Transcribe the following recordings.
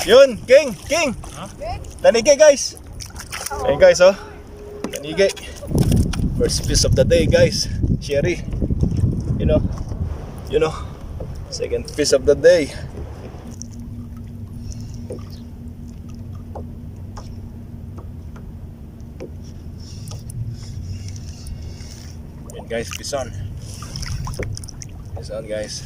Yun, King! Tanige guys! Ayun guys oh. Tanige. First fish of the day guys. Sherry. You know. Second fish of the day. Yan guys, fish on. Fish on guys.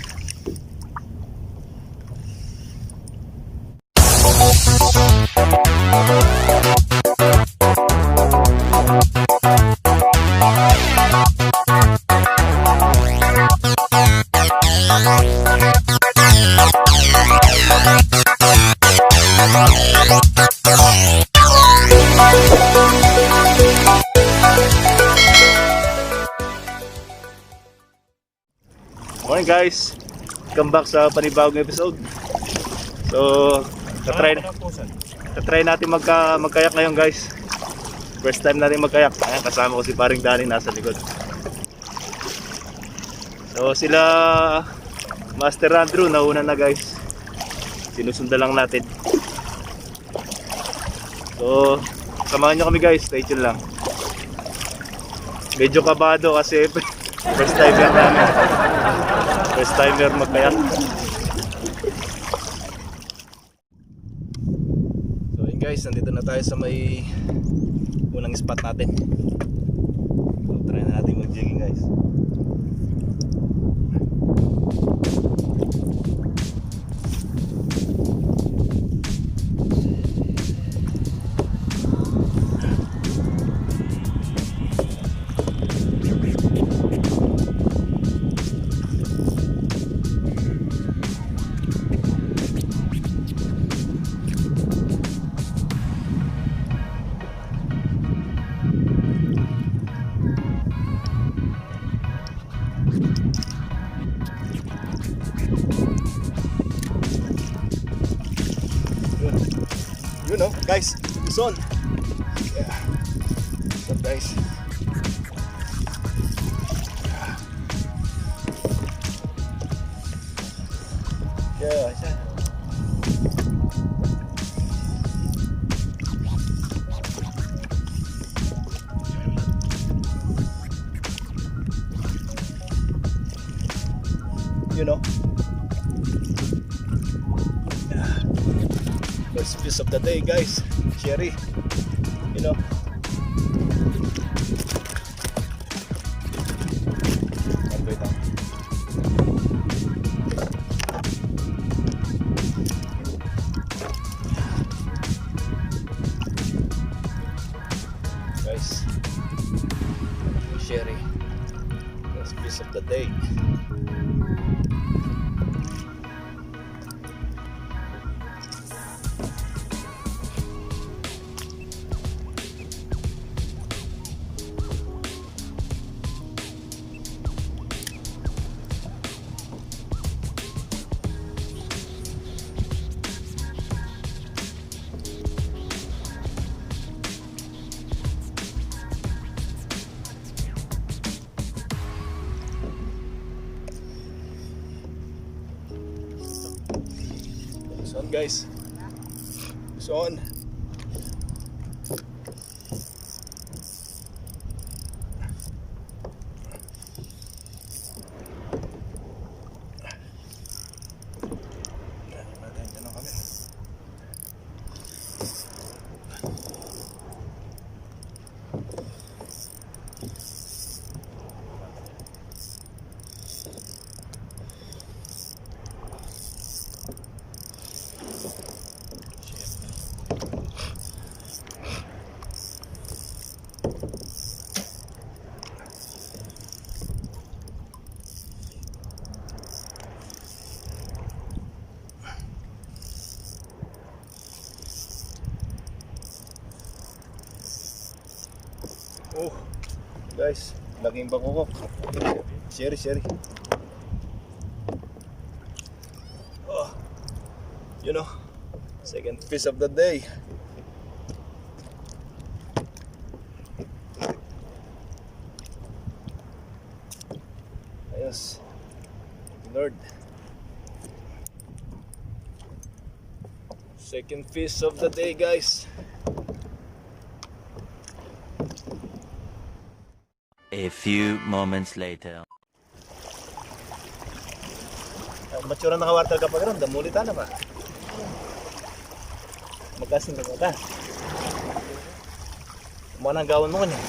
Morning guys, welcome back sa panibagong episode. So, tatry natin magkayak ngayon guys. First time natin magkayak. Ayan, kasama ko si paring Danny nasa likod. So sila Master Andrew nauna na guys. Sinusundan lang natin. So samahan nyo kami guys, stay tuned lang. Medyo kabado kasi first timer namin. First timer magkayak. So yun guys, nandito na tayo sa may unang spot natin. So try na natin mag-jigging guys. You know, guys, it's on. Yeah. What's up, guys? Yeah, yeah. You know. First fish of the day guys, Sherry, you know. Guys, Sherry, first fish of the day. It's on guys. It's on. Oh, guys, laking bako ko. Sherry. Oh, you know, second fish of the day. Ayos. Lord. Second fish of the day, guys. A few moments later. Matsura na kawartal kapag ron, damulita na ba? Magkasin na ba? Mga nang gawan mo kanya.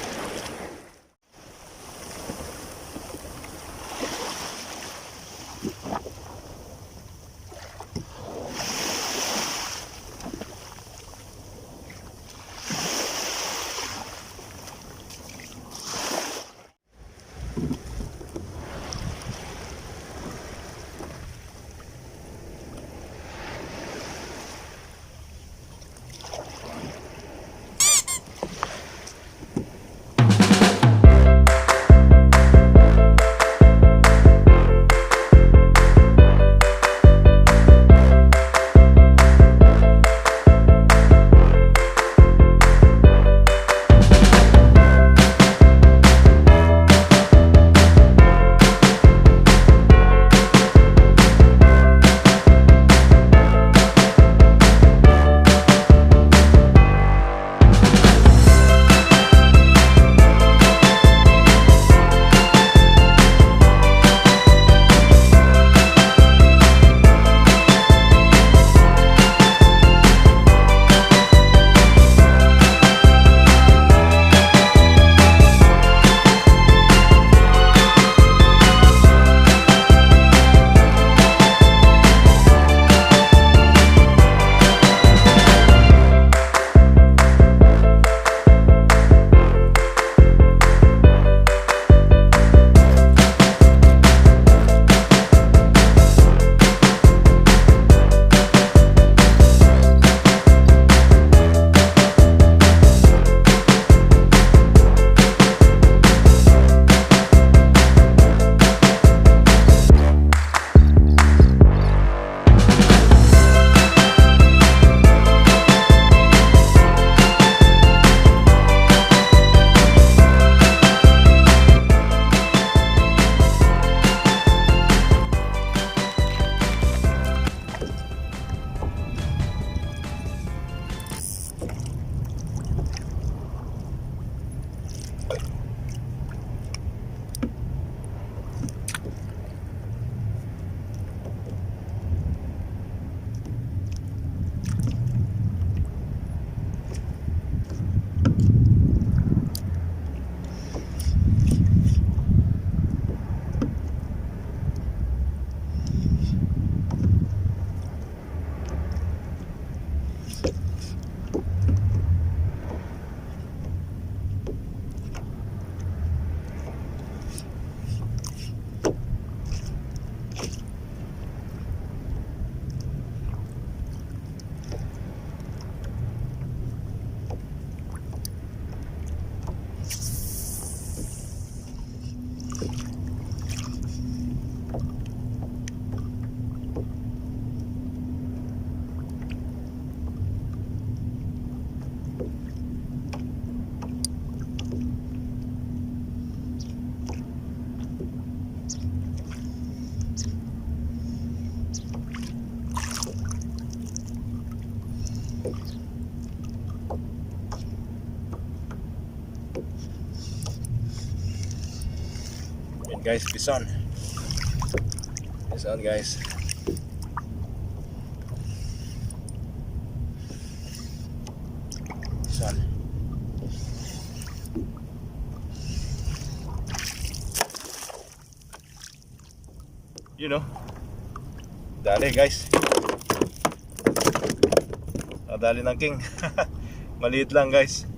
Yan guys, bison. Bison guys. Bison. You know. Dali guys. Dali ng king. Maliit lang guys.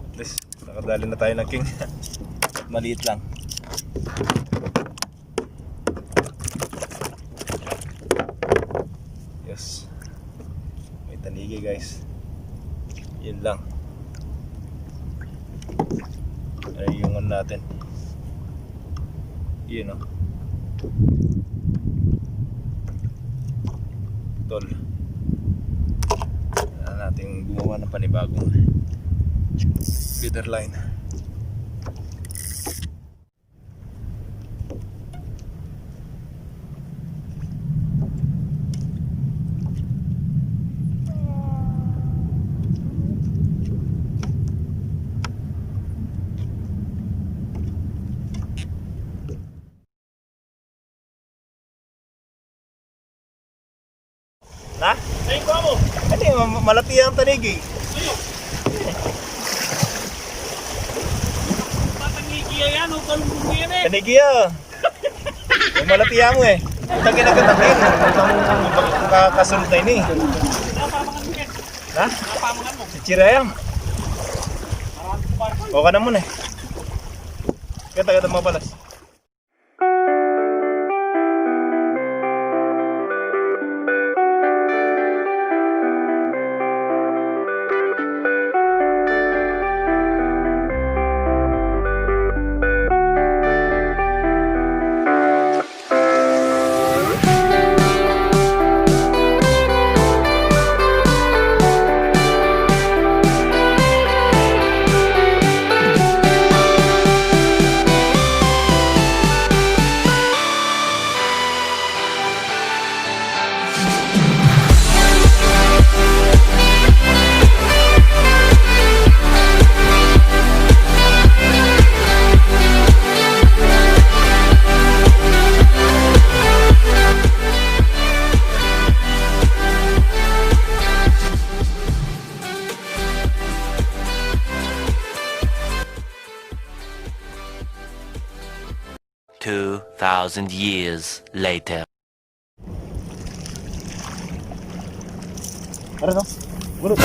At least nakadali na tayo ng king. Maliit lang. Yes. May tanigi guys. Yun lang. Ay yung ano natin. Yun o. Tol. Kailangan natin gumawa ng panibagong feeder line. Ha? Ay, ko mo. Ano yung malati ang tanigi? Patangigiya yan, o kalungkong yan eh. Tanigi ah. Yung malati mo eh. Ito ginagatakin. Ang kakasunod na ini. Napamangan mo yan. Ha? Napamangan mo. Si Chirayang. O ka na muna eh. Kaya taga mabalas. Thousand years later. Ano to? Gulot.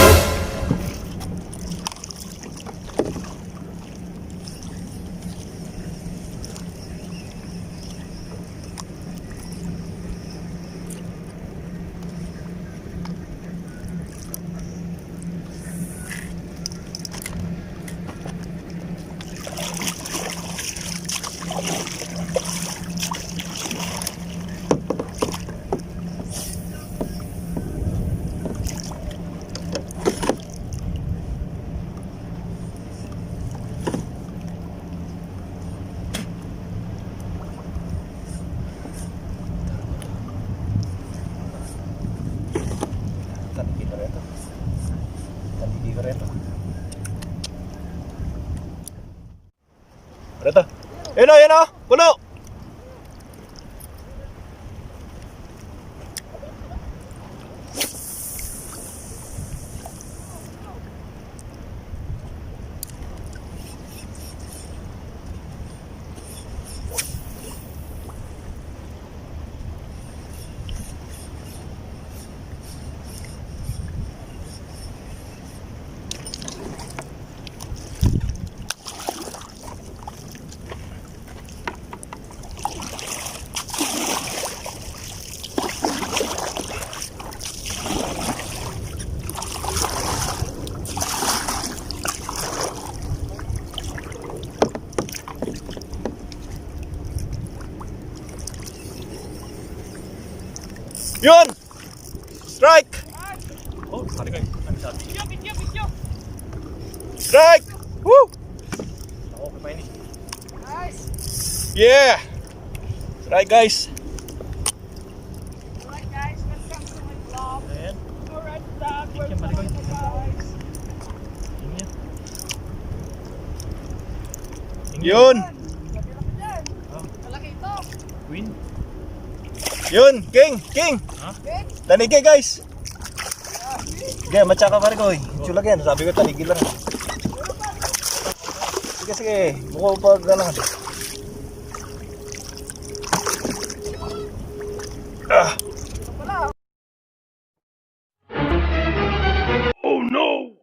Ano to? Yan o! Puno! Yun! Strike! Oh, sorry kayo. Ano sabi? Video. Strike! Woo! Ako, pa ini. Yeah! Strike guys! Alright guys, welcome to my vlog. Ayan. Alright vlog, Thank you, welcome Marigoy. guys. Inyo. Yun! Malaki dyan. Oh, Malaki ito. Queen. Yun! King! Big. Tanigi guys! Sige, matsaka pa rin ko eh. Chulag yan. Sabi ko tanigi lang. Sige. Mukha pag gano'n. Ah! Oh no!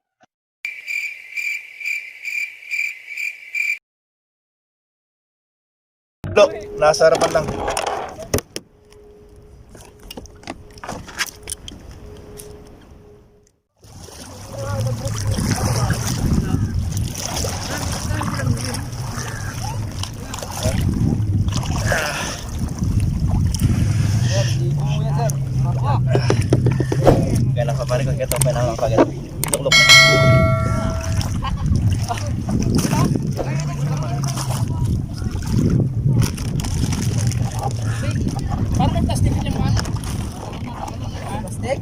Look, nasa harapan lang. Kaya nakapari ko ito pa na pag tuklok na. Parang plastic niya pa. Plastic?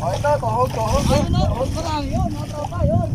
Oh, ito, tuhog. Tuhog pa lang yun. Mga tropa yun.